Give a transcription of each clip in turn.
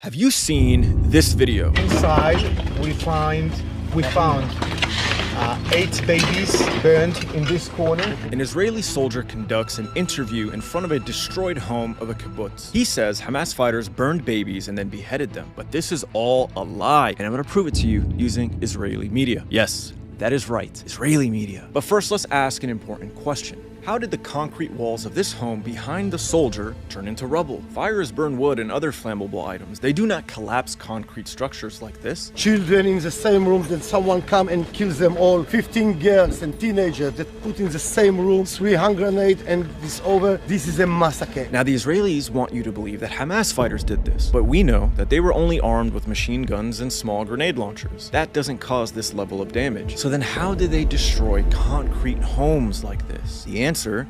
Have you seen this video? Inside, we found 8 babies burned in this corner. An Israeli soldier conducts an interview in front of a destroyed home of a kibbutz. He says Hamas fighters burned babies and then beheaded them. But this is all a lie, and I'm going to prove it to you using Israeli media. Yes, that is right, Israeli media. But first, let's ask an important question. How did the concrete walls of this home behind the soldier turn into rubble? Fires burn wood and other flammable items. They do not collapse concrete structures like this. Children in the same room, then someone come and kills them all. 15 girls and teenagers that put in the same room, 3 hand grenades, and it's over. This is a massacre. Now, the Israelis want you to believe that Hamas fighters did this, but we know that they were only armed with machine guns and small grenade launchers. That doesn't cause this level of damage. So then how did they destroy concrete homes like this? The answer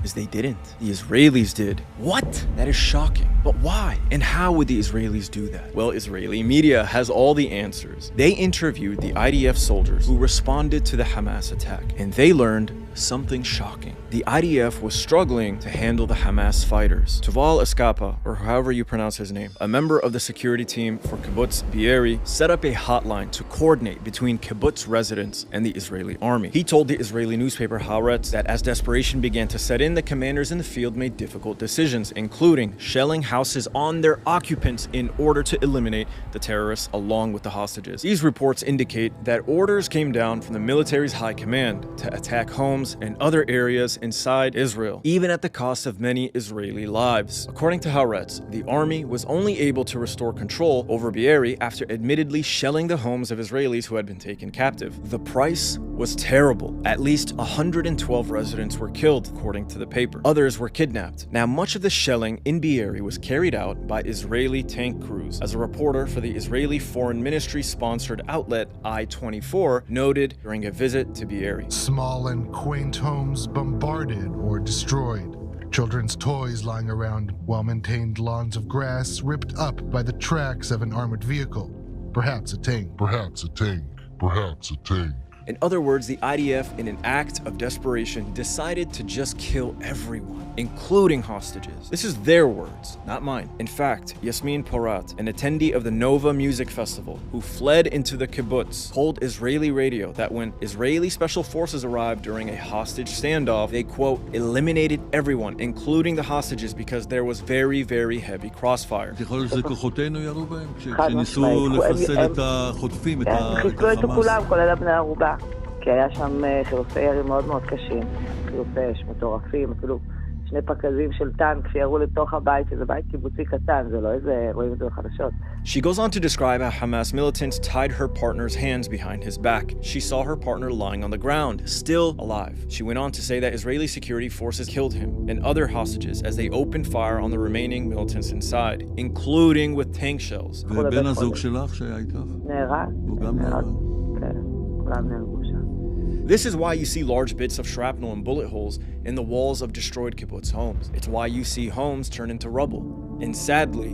is they didn't. The Israelis did. What? That is shocking. But why? And how would the Israelis do that? Well, Israeli media has all the answers. They interviewed the IDF soldiers who responded to the Hamas attack, and they learned something shocking. The IDF was struggling to handle the Hamas fighters. Tuval Eskapa, or however you pronounce his name, a member of the security team for Kibbutz Be'eri, set up a hotline to coordinate between kibbutz residents and the Israeli army. He told the Israeli newspaper Haaretz that as desperation began to set in, the commanders in the field made difficult decisions, including shelling houses on their occupants in order to eliminate the terrorists along with the hostages. These reports indicate that orders came down from the military's high command to attack homes and other areas inside Israel, even at the cost of many Israeli lives. According to Haaretz, the army was only able to restore control over Be'eri after admittedly shelling the homes of Israelis who had been taken captive. The price was terrible. At least 112 residents were killed, according to the paper. Others were kidnapped. Now, much of the shelling in Be'eri was carried out by Israeli tank crews. As a reporter for the Israeli Foreign Ministry-sponsored outlet I-24 noted during a visit to Be'eri. Small and quaint homes bombarded or destroyed. Children's toys lying around, well-maintained lawns of grass ripped up by the tracks of an armored vehicle. Perhaps a tank. Perhaps a tank. Perhaps a tank. In other words, the IDF, in an act of desperation, decided to just kill everyone, including hostages. This is their words, not mine. In fact, Yasmin Porat, an attendee of the Nova Music Festival, who fled into the kibbutz, told Israeli radio that when Israeli special forces arrived during a hostage standoff, they, quote, eliminated everyone, including the hostages, because there was very, very heavy crossfire. כי היה שם חילופי ירי מאוד מאוד קשים, חילופי אש מטורפים, אפילו 2 פקדים של טנק שירו לתוך הבית, שזה בית קיבוצי קטן, זה לא איזה, רואים את זה בחדשות. She goes on to describe how Hamas militants tied her partner's hands behind his back. She saw her partner lying on the ground, still alive. She went on to say that Israeli security forces killed him and other hostages as they opened fire on the remaining militants inside, including with tank shells. ובן הזוג שלך שהיה איתך? נהרג. הוא גם נהרג. כן, כולם נהרגו שם. This is why you see large bits of shrapnel and bullet holes in the walls of destroyed kibbutz homes. It's why you see homes turn into rubble. And sadly,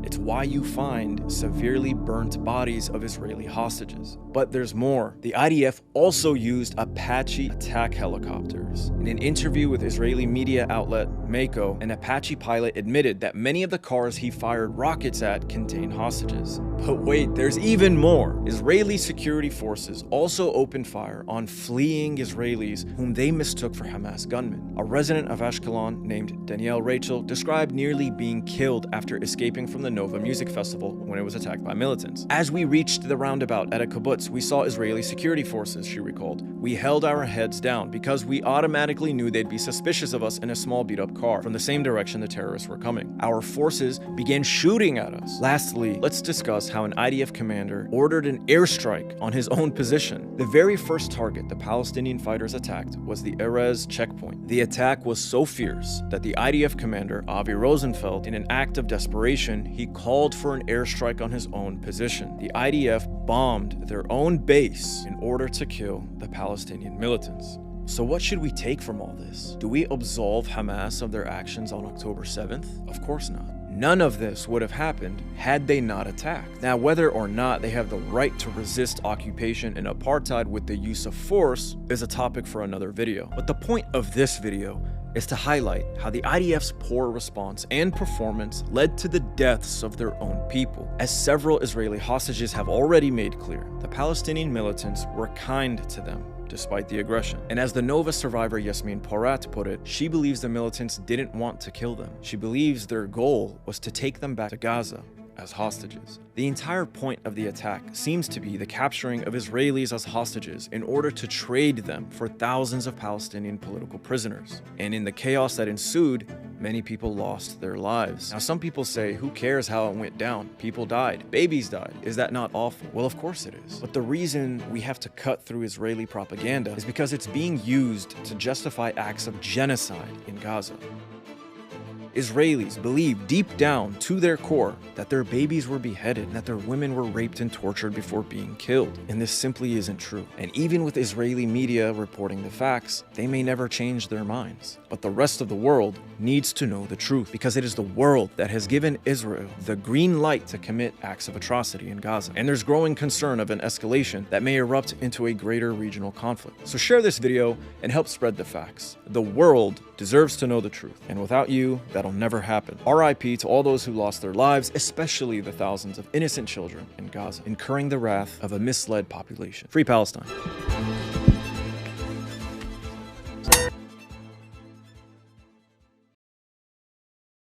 it's why you find severely burnt bodies of Israeli hostages. But there's more. The IDF also used Apache attack helicopters. In an interview with Israeli media outlet Mako, an Apache pilot admitted that many of the cars he fired rockets at contained hostages. But wait, there's even more. Israeli security forces also opened fire on fleeing Israelis whom they mistook for Hamas gunmen. A resident of Ashkelon named Danielle Rachel described nearly being killed after escaping from the Nova Music Festival when it was attacked by militants. As we reached the roundabout at a kibbutz, we saw Israeli security forces, she recalled. We held our heads down because we automatically knew they'd be suspicious of us in a small beat-up car from the same direction the terrorists were coming. Our forces began shooting at us. Lastly, let's discuss how an IDF commander ordered an airstrike on his own position. The very first target the Palestinian fighters attacked was the Erez checkpoint. The attack was so fierce that the IDF commander, Avi Rosenfeld, in an act of desperation, he called for an airstrike on his own position. The IDF bombed their own base in order to kill the Palestinian militants. So what should we take from all this? Do we absolve Hamas of their actions on October 7th? Of course not. None of this would have happened had they not attacked. Now, whether or not they have the right to resist occupation and apartheid with the use of force is a topic for another video. But the point of this video is to highlight how the IDF's poor response and performance led to the deaths of their own people. As several Israeli hostages have already made clear, the Palestinian militants were kind to them despite the aggression. And as the Nova survivor Yasmin Porat put it, she believes the militants didn't want to kill them. She believes their goal was to take them back to Gaza as hostages. The entire point of the attack seems to be the capturing of Israelis as hostages in order to trade them for thousands of Palestinian political prisoners. And in the chaos that ensued, many people lost their lives. Now, some people say, who cares how it went down? People died, babies died. Is that not awful? Well, of course it is. But the reason we have to cut through Israeli propaganda is because it's being used to justify acts of genocide in Gaza. Israelis believe deep down to their core that their babies were beheaded and that their women were raped and tortured before being killed. And this simply isn't true. And even with Israeli media reporting the facts, they may never change their minds. But the rest of the world needs to know the truth, because it is the world that has given Israel the green light to commit acts of atrocity in Gaza. And there's growing concern of an escalation that may erupt into a greater regional conflict. So share this video and help spread the facts. The world deserves to know the truth. And without you, that'll never happen. RIP to all those who lost their lives, especially the thousands of innocent children in Gaza, incurring the wrath of a misled population. Free Palestine.